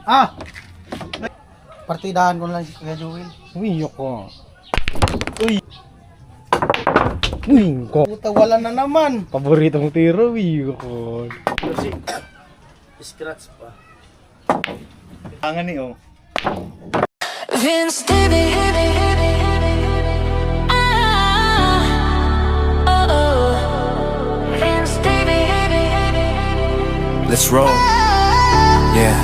Ah! Partidahan ko na lang si Kuya Joel. Uy, ako. Uy. Uy, ko. Puta, wala na naman. Paborito mong tiro, uy, ako. Kasi, scratch pa. Tangan ni, oh. Vince David. Vince David. Let's roll. Yeah.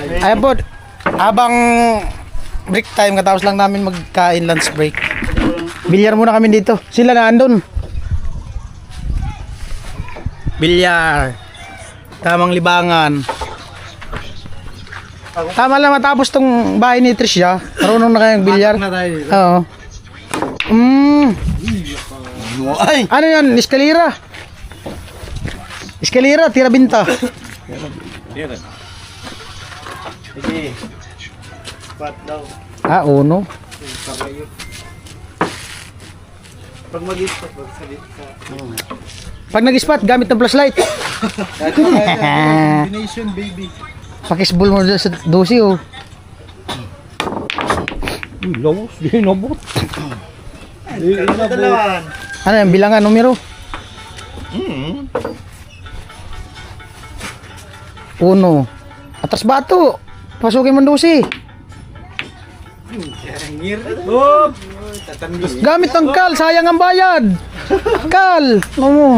Ayan po, habang break time, katapos lang namin magkain lunch break. Bilyar muna kami dito. Sila na andun. Bilyar. Tamang libangan. Tama lang matapos tong bahay ni Tricia. Marunong na kayong bilyar. Oo. Ay! Ano yan? Eskalera. Eskalera, tira binta. Tira. Sige. Spot daw. Ah, uno. Pag mag-spot, magsalit ka. Pag nag-spot, gamit ng flashlight. Combination, baby. Pakisbol mo dyan sa dosi, oh. Uy, lawos. Di nabot. Ano yan? Bilangan, numero? Uno. Atas bato. Pasukin mo ang dosi. Gamit ng kal, sayang ang bayad. Kal. Ano mo?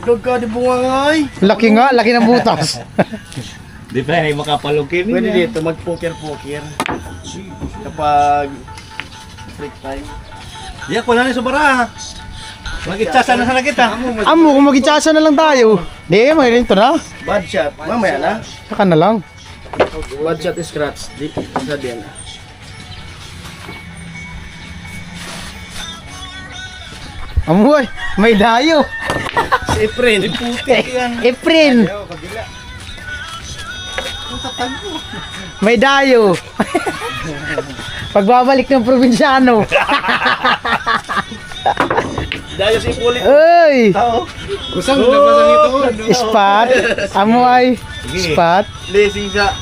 Dugka di bungangay. Laki nga, laki ng butas. Di pa ay makapalukin. Pwede dito mag-poker-poker kapag break time. Di ako na sa bara. Mag-itsasan na sana kita. Amo, kung mag-itsa na lang tayo. Di, magaling to na. Bad shot, mamaya na. Saka na lang. Bad shot is scratch. Di, sa din. Amoy, may dayo. Si Efren. Efren. May dayo. Pagbabalik ng probinsyano. Dayo si Pulit. Uy! Kusang nabasa nito. Spot. Amoy. Spot. Blessing sa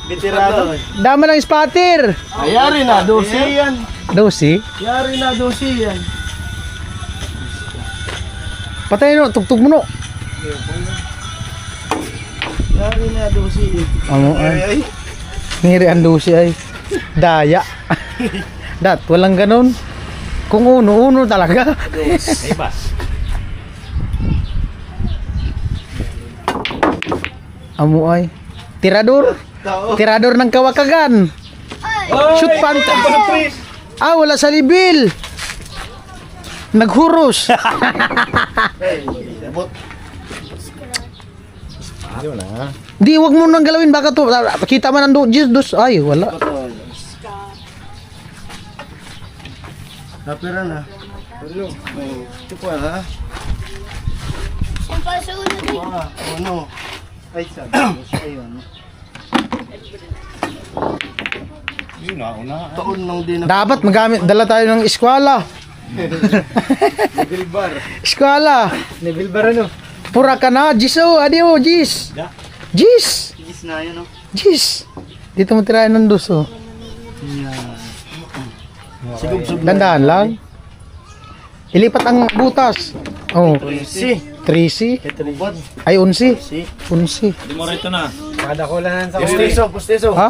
veterano. Dama ng spotter. Ayari na, dosi yan. Dosi. Yari na, dosi yan. Patay no, tugtog mo no. Yari na, dosi. Amo ay. Ngiri ang dosi ay. Daya. Dat, walang ganun. Kung uno-uno talaga. Amo ay. Tirador. Tirador ng kawakagan. Shoot panta. Ah, wala sa libil. Naghuros. Di, wag mo nang galawin. Baka to, kita man ang dos. Ay, wala. Napira na. Ano? Ito pa ha? Ano? Ay, sabi. Ayun. Yun na, una. Taon nang din Dapat magamit, dala tayo ng eskwela. Bilbar. Eskwela. Bilbar ano? Pura ka na, Jis oh, adio, Jis. Jis. Igis na yun no? Jis. Dito mo tirayan ng dos oh. Dandahan lang. Ilipat ang butas. Oh. Si. 3C. Ketubod. Ay, 11. Si. 11. Di mo rito na. Kada ko lang sa Pustiso, pustiso. Ha?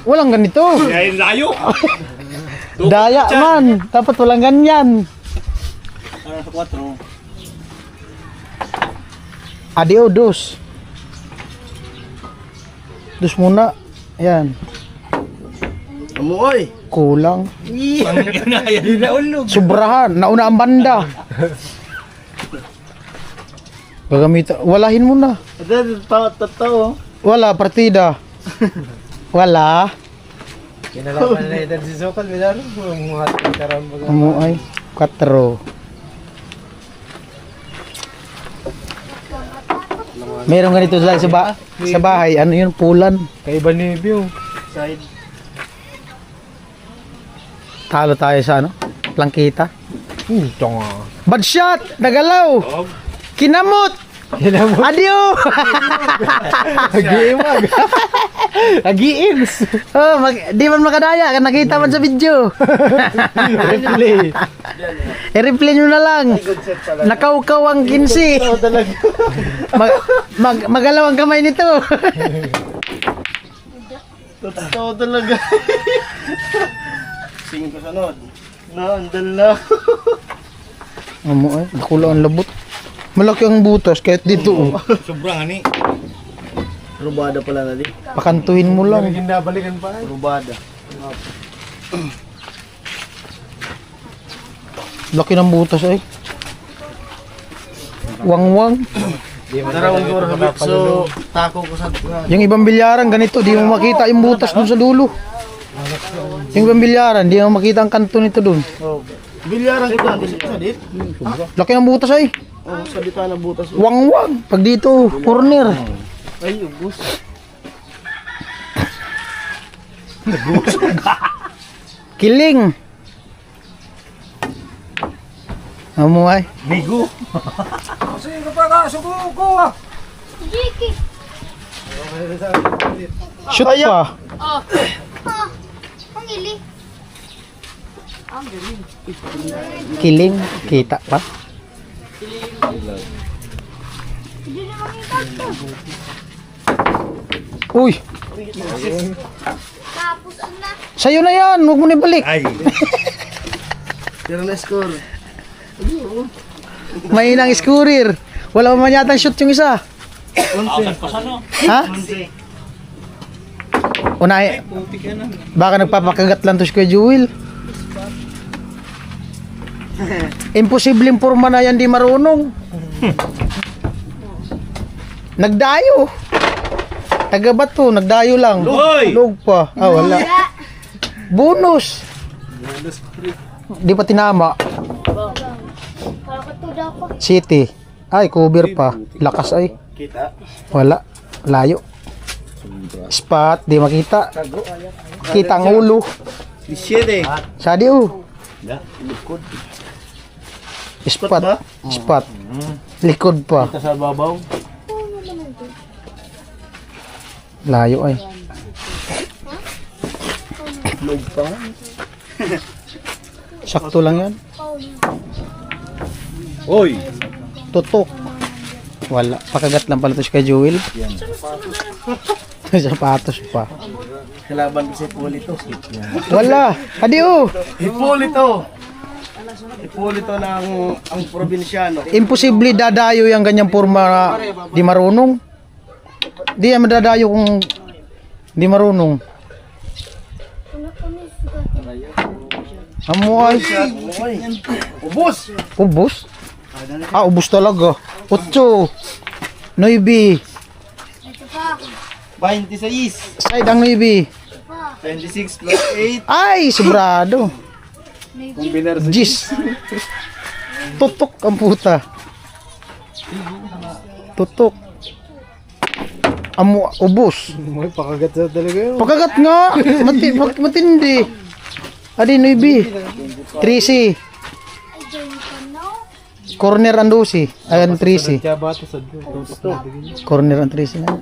Walang ganito. Kaya yung layo. Daya man. Dapat walang ganyan. Ano sa 4? Adio, dos. Dos muna. Ayan. Amoy. Kulang. Di na ulog. Sobrahan. Nauna ang banda. Gagamit. Walahin mo na. Tataw. Wala, partida. Wala. Kinalaman na ito si Sokal. Bilaro. Mga karambag. Amo ay 4. Meron ganito sa bahay. Ano yun? Pulan. Kaiba ni View. Side. Talo tayo sa ano? Plangkita. Tonga. Bad shot! Nagalaw! Kinamot! Adio! Agiimag. Agiims. Oh, di man makadaya, kan nakita man sa video. Replay. I-replay nyo na lang. Nakaukaw ang 15. Talaga. Magalaw ang kamay nito. Totoo talaga. Singin ko sunod. Naandal na. Amo ay, nakula ang labot. Malaki ang butas kahit dito. Oh. Sobrang ani. Rubada pala na di. Pakantuhin mo lang. Ginabalikan pa. Rubada. Laki ng butas ay. Wang-wang. Darawang ko rabik so tako ko sa Yung ibang bilyaran ganito, di mo makita yung butas dun sa dulo. Yung ibang bilyaran, di mo makita ang kanto nito dun. Oh. Bilyaran ko dito sa dit. Laki ng butas ay. Oh, sa dita na butas. Wang-wang. Pag dito, corner. Ay, ubus. Kiling. Amo ay. Bigo. Shoot pa. Pangili. Kiling. Kita pa. Hindi naman kita to. Uy. Tapos na. Sa'yo na yan. Huwag mo na ibalik. Ay. Tira na score. Mahinang skurir. Wala pa man yata shoot yung isa. Ha? Unay. Baka nagpapakagat lang to si Kuya Jewel. Imposibleng porma na yan di marunong. Nagdayo. Taga bato, nagdayo lang. Hoy! Log pa. Ah, wala. Bonus. Di pa tinama. Kakatuda ko. City. Ay, cover pa. Lakas ay. Kita. Wala. Layo. Spot. Di makita. Kita ang ulo. 17. Sadi oh. Likod. Spot. ba? Spot. Likod pa. Sa babaw. Layo ay. Log pa. Sakto lang yan. Oy. Tutok. Wala. Pakagat lang pala to si kay Jewel. Sapatos pa. Kalaban ko si Polito. Wala. Adi oh. Hipolito. Hipolito ng ang probinsyano. Imposible dadayo yung ganyang porma di marunong. Di yan madadayo kung di marunong. Amo ay. Ubus. Ubus? Ah, ubus talaga. 8. 9. 26. Side ang 9. 26 plus 8. Ay, sobrado. Combinar sa Jis. Tutok ang puta. Tutok. Amo, ubus. May pakagat na talaga yun. Pagkagat nga. Matindi. Adi, 9. 3C. Corner ang 12. Ayan, 3C. Kaya bato sa tutok. Corner ang 3C na.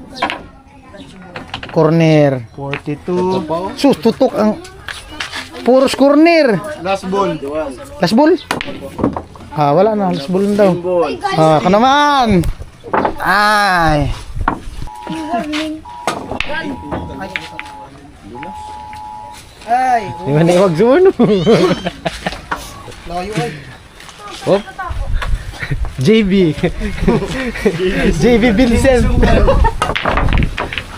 Corner. 42. Sus, tutok ang... Puros corner. last ball. Last ball? Ah, wala na. Last ball na daw. Ball. Ah, ka naman. Ay. Ay. Di man iwag suno. Layo ay. Hop. JB. JB Vincent.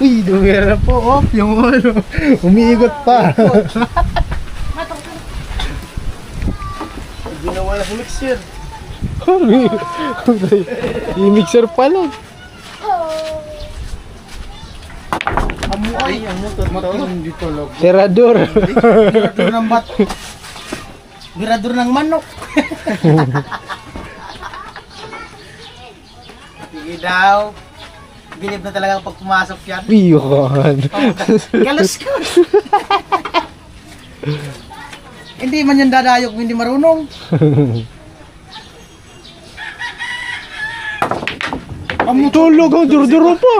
Uy, dumira po. Hop, yung ano. Umiigot pa. Ginawa na sa mixer. Yung mixer pa lang. Ay, ang motor dito log. Terador. Mirador ng bato. Mirador ng manok. Sige daw. Bilib na talaga pag pumasok yan. Piyon. Galos ko. Hindi man yan dadayok kung hindi marunong. Tulog ang duro-duro pa.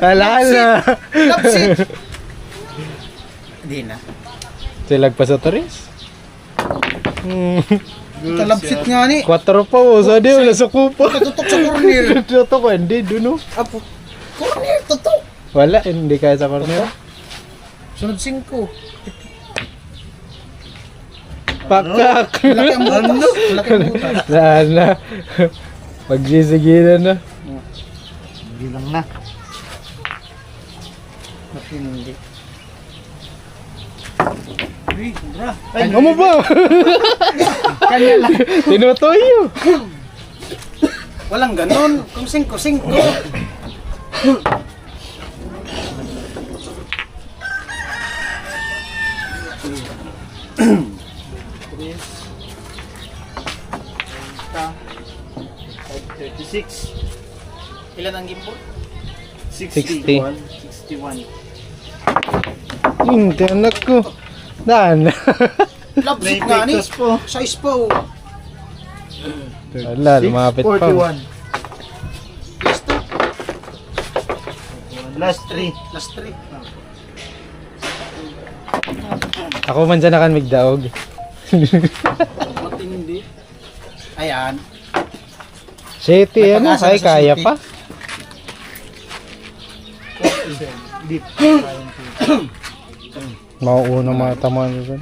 Wala na. Lapsit. Hindi na. Silag pa sa Torres. Talapsit nga ni. 4 pa oh. Sa di wala sa kupa. Tutok sa corner. Tutok ko hindi duno. Apo. Corner, tutok. Wala hindi kaya sa corner. Sunod 5. Pakak. Laki ang butas. Laki ang butas. Sana. Magsisigilan na. Bilang na. Matindi. Ano mo ba? Kanya lang. Tinutoyo. Walang ganon. Kung 5. Ilan ang gimbal? 60. 61. Hindi anak ko. Daan. Lapsit nga ni. po. Size po. Wala, lumapit pa. 41. Last 2. Last 3. Last 3. Ako man dyan nakan migdaog. Matindi. Ayan. City, May ano? pag-asa Ay, na sa kaya city. pa. Deep. Mauuna mga tamaan dyan.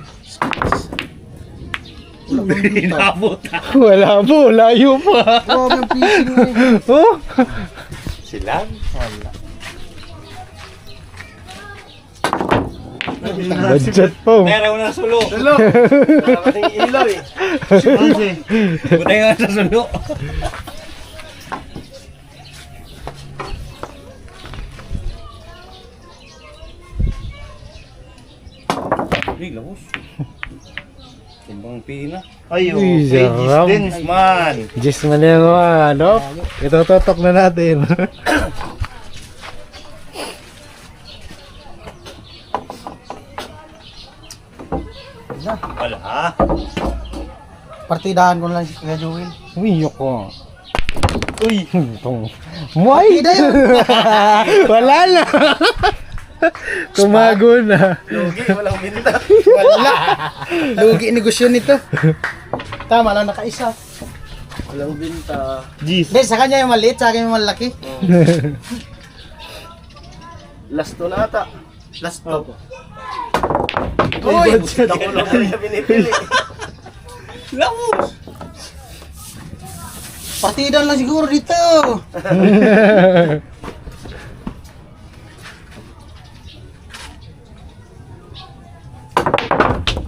Inabot. Wala po, layo pa. Grabe ang fishing mo eh. Oh? Sila? Budget po. Meron na sulo. Sulo. Parang ilaw eh. Butay nga sa sulo. Labos. Timbang pina. Ayo, Uy, sarap. dance man. Diyos man yung mga ano. Itututok na natin. Wala. Partidahan ko na lang si Kuya Joel. Uy, yoko. Uy. Itong... Muay! Partida yun. Wala na. Tumago na. Lugi, walang binta. Wala. Lugi negosyo nito. Tama lang, nakaisa. Walang binta. Jeez. Hindi, sa kanya yung maliit, sa akin yung malaki. Last to na ata. Last 2. Uy! Ako lang na pinipili. Labos. Partidahan lang siguro dito.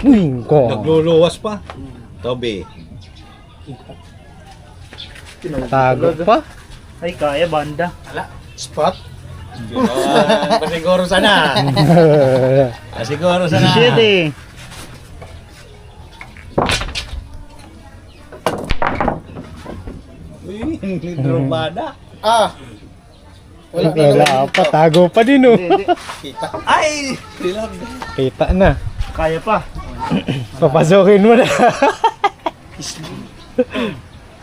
Uy, ko. Nagluluwas pa. Tobe. Tago pa. Ay, kaya banda. Spot. Pasiguro sana. Pasiguro sana. Shit eh. Uy, hindi drobada. Ah. Wala na Wala pa. Tago pa din oh. kita. Ay! Kita na. Kaya pa. Papasokin mo na.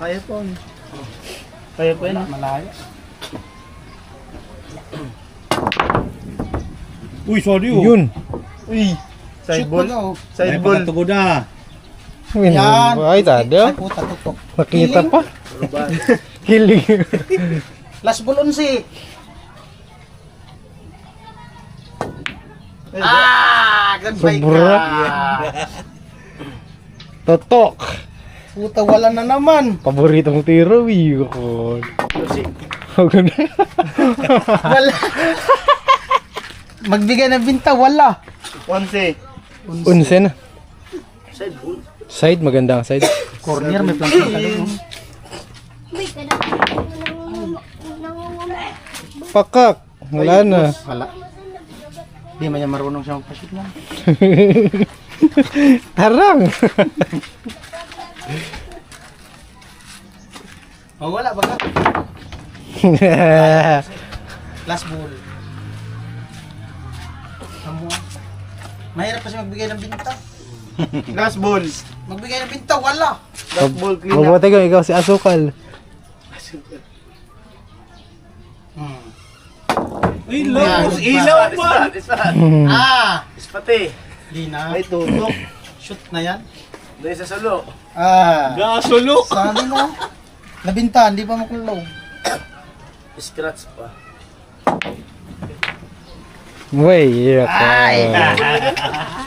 Kaya pa. Kaya pa yun. Malayo. Uy, sorry Yun. Uy. Side Shoot ball. na, oh. Side ball. Tugod na. Yan. Ay, tado. Ay, puta, tutok. Makita pa. Kiling. Last ball 11. Ah! Goodbye Sobra. ka. Totok. Puta, wala na naman. Paboritong tiro. Yun. Huwag na. Wala. Magbigay ng binta, wala. 11. Unse na. Side ball. Side, maganda ang side. Corner, may planting ka doon. Uy, kada. Nangunguna. Pakak. Wala na. Wala. Hindi man niya marunong siya magpasip lang. Harang. Oh, wala, baga. Last ball. Amo. Mahirap kasi magbigay ng binta. Last ball. Magbigay ng binta, wala. Last ball clean up. Mabuti ko, ikaw si Asukal. Ilaw pa! Ah! Ispate! Di na. May tutok. Shoot na yan. Dahil sa sulo. Ah! Gasulok! Sabi na. Nabintahan, di pa makulong. Scratch pa. Uy, Ay!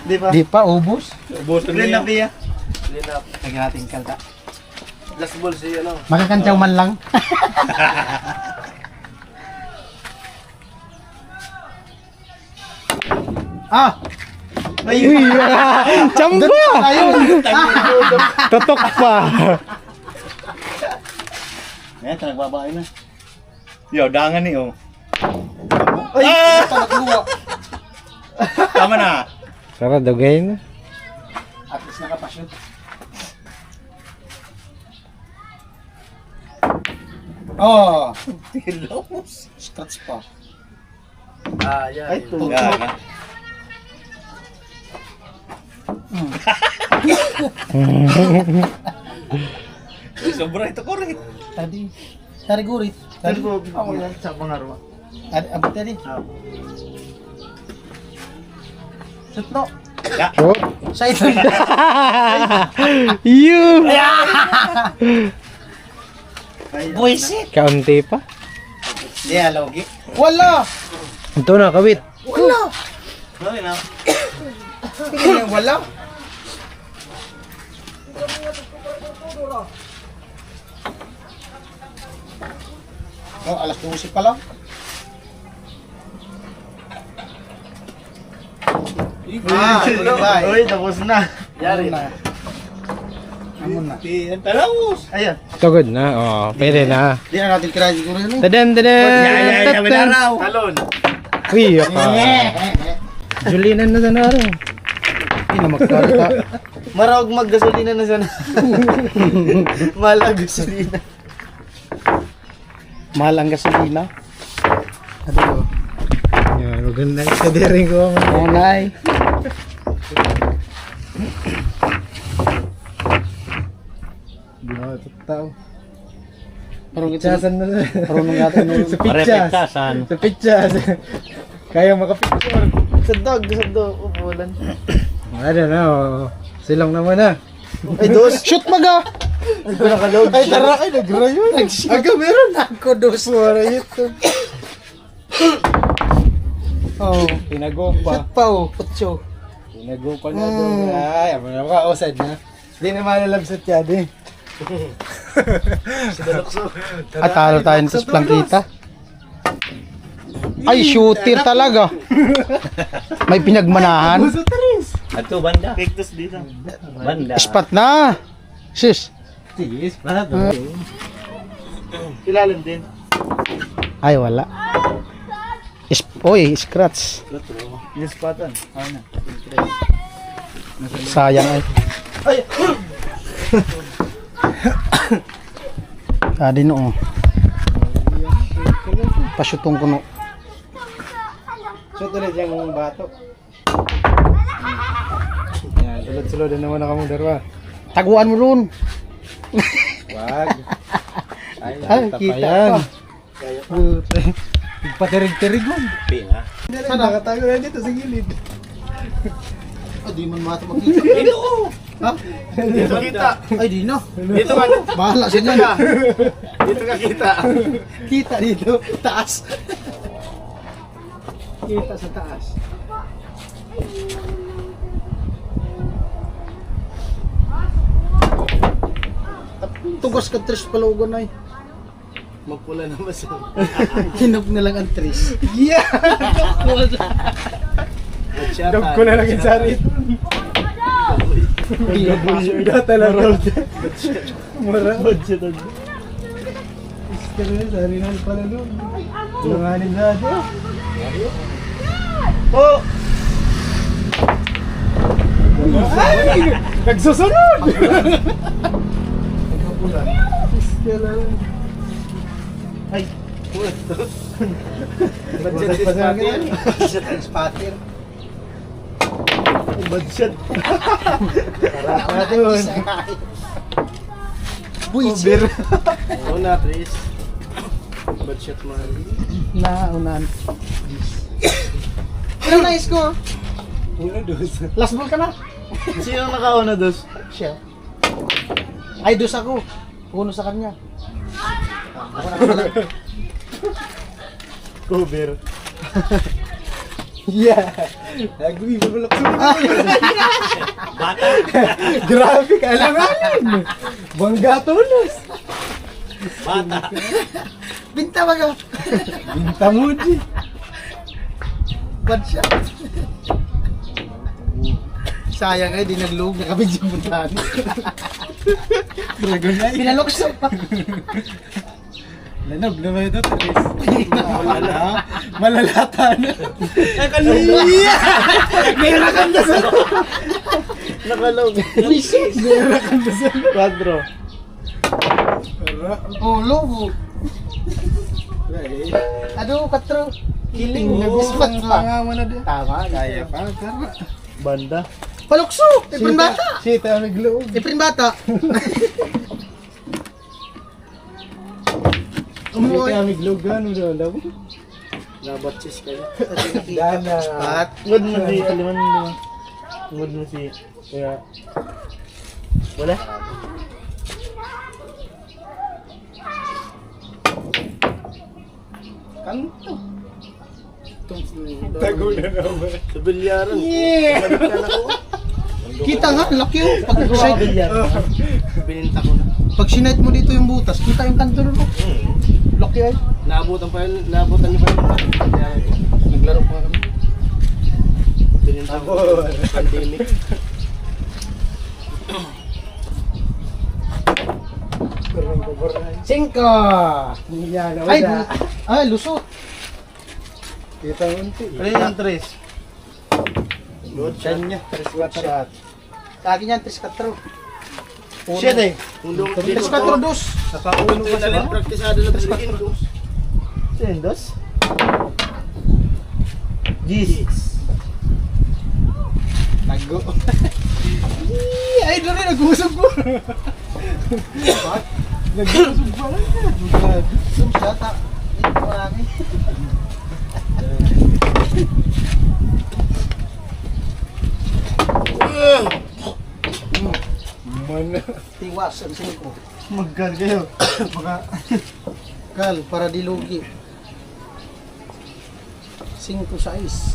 Di ba? Di pa, ubos. Ubusin Clean niya. up iya. Clean up. Lagyan natin kalta. Last ball siya, ano? Makakantyaw man lang. Ah! Uy, chamba! Ayun! Tutok pa. Eh, nagbabae na. Yo, dangan ni oh. Ay! Nagluwa. Tama na. Tara, dugay na. At least nakapashoot. Oh! Tilos. Scratch pa. Ah, yan. Ay, tutok. Sobra ito ko rin. Tadi. Tari gurit. Tadi ko, ako yan sa mga ruwa. Abot tadi. Shoot no. Ya. Oh. Sa ito. You! Buisit. Kaunti pa. Di alogi. Wala! Ito na, kawit. Wala! Okay na. Tingnan niya, wala. Oh, alas 12 pa lang. Uy, tapos na. Yari na. Amon na. Talawos. Ayan. Tugod na, oh, pwede na. Di na natin try siguro yun. Tadan, tadan! Talon. Uy, Julinan na sa naro. Hindi na magkarta. Marag maggasolina na sana. Mahal ang gasolina. Mahal ang gasolina. Ano? Yan, maganda yung kadiring ko. Nanay. Hindi ako tataw. Parang ito. Pitchasan na na. Parang natin. Sa pitchas. Sa pitchas. Kaya makapicture. Sa dog, upulan. Ano na, oh. Silong naman na. Ay, dos. Shoot maga! Ay, nakalog. Ay, tara! Ay, nagrayo. Aga, meron ako dos. Wala ito. Oh, Pinago pa. shoot pa oh. Putso. Pinago pa na doon. Ay, ano na ka, osad na. Hindi na malalabsat yan eh. At talo tayo nito sa plangkita. Ay, shooter talaga. May pinagmanahan. Ato, banda. Pictus dito. Banda. Spot na. Sis. Tigis, para to. Ilalim din. Ay, wala. Oy, scratch. Yung spotan. Ano? Sayang ay. Ay! Adi no. Pasyutong ko no. So, tuloy dyan mga bato. Yan, sulod-sulod na naman ako mong darwa. Taguan mo ron. Wag. Ay, Ay, nakita kita yan. pa. Puta. Patirig-tirig man. Pinga. Saan nakatago na dito sa gilid? Ay, di man mata makita. Dito! Ha? Dito kita. Ay, di na. Dito ka. Bahala siya Dito niyan. ka. Dito ka kita. Kita dito. Taas. Kita sa taas. Tugos ka tres palugon ay. Magpula naman sa... Hinap na lang ang tres. Yeah! Dog ko na lang yung sarit. Gata na road. Maraod siya to. Iska na yun, sarinan pala doon. Langanin na ito. Oh! Ay! Nagsusunod! Iska na lang. Ay! Budget pa sa akin. Budget and spatter. Budget. Para doon. Buisit. Una, Tris. Budget man. na unahan. Pero nice ko. Una, dos. Last ball ka na. Sino nakauna, dos? Siya. Ay, dos ako. Uno sa kanya. Ako na pala. Cover. Yeah. Nag-uwi mo lang Grabe ka lang alin. Bangga tulos. Bata. Binta ba ka? Binta mo di. Bad siya. Sayang eh, di nagloob na kami dyan puntahan. Dragon na yun. Pinalokso pa. Lanog naman ito, Teres. Malalata na. Meron sa Nakalog. Bisis. Quadro. Oh, logo. Aduh, katro. Kiling, nag-ispat pa. Tama mo na din. Tama, Kaya pa, tama. Banda. Palukso! Ipin bata! Sita, nagloob. Ipin bata! Umuwi. Sita, nagloob. Gano'n daw. Labat sis kayo. Dana. Ispat. Ngod mo si Taliman mo. Ngod mo si... Kaya... Wala? Kanto. Tago na naman. Sa bilyaran. Yeah! Kita nga, laki oh. Pag Sa side, bilyaran. Bininta ko na. pag sinite mo dito yung butas, kita yung kanto rin oh. Laki ay. Naabutan pa yun. Naabutan niyo pa yun. Bilyaran ko. Naglaro pa kami. Bininta ko. Pandemic. Singko! Yan, Ay, wala. ay, lusot. Kita unti. Ano yung tres? Good shot niya. Good shot. Sa akin yan, 3-4. Shit eh. Undong 3-4 dos. Nakaulo ka Ito na rin praktisado na bisikin ko. Sendos? Gis. Tago. Ay, doon rin, nag-uusap ko. Nag-usog pa lang yan. Sumsata. Ito marami. Mana? Tiwas ang 5. Magkal kayo. Baka... Kal, para dilugi. 5-6.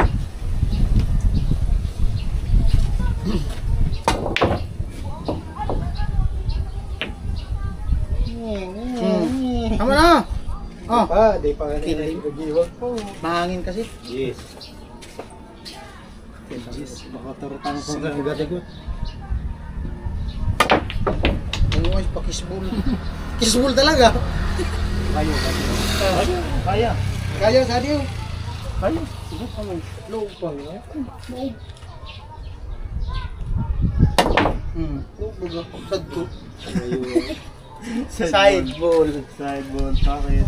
Tama na! Oh, Di pa Kiling. nag-iwag po. mahangin kasi. Yes. Baka tarutang ko na agad-agad. Ay, pakisbol. Kisbol talaga. Kayo. Kaya. Kaya sa diyo. Kaya. Low pa nga. Low baga. Sadto. Side ball. Side ball. Bakit?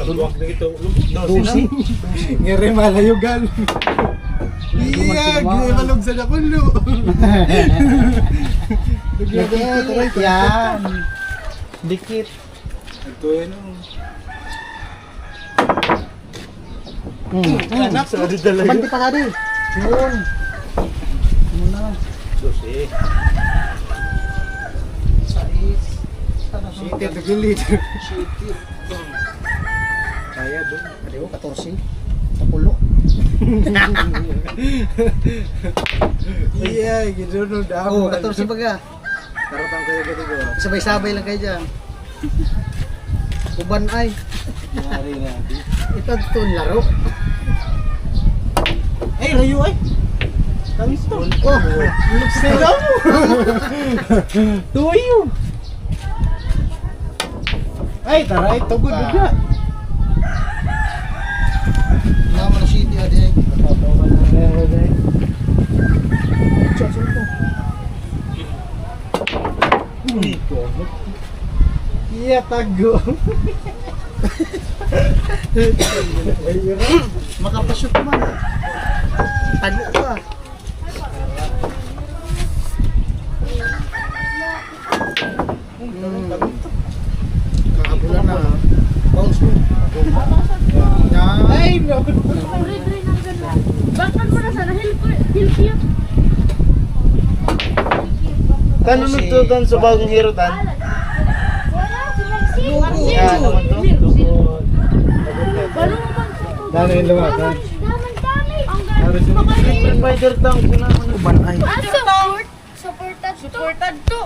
Tulwag na ito. Dusi. Ngere malayugan. Iya, gimalog sa nakulo. Dikit. Yan. Dikit. Ito yun. Anak. Sorry talaga. Banti pa ka di. Yun. Muna. Dosi. 6. Shit, ito gilid. Shit. Kaya doon. Adiyo, 14. Sa pulo. Iya, gano'n Oh, daw. 14 baga. Tarutang kayo gano'n. Sabay-sabay lang kayo dyan. Uban ay. Yari na. Ito ito laro. Ay, layo ay. Tamis to. Oh, Sila mo. Tuyo. Ay, tara, ito good na. naman city adi. Iya, tago. Makapashoot man. Tago ka. Kakabulan na. Bakit mo na sana? Help you. Kanunod to doon sa bagong hirutan. Wala, si Maxi. Yan naman to. Paano mo bang Dami yung lumakan. Dami. Ang Haros yung Spider tank. Sinaman. Banay. Support. Supportad to.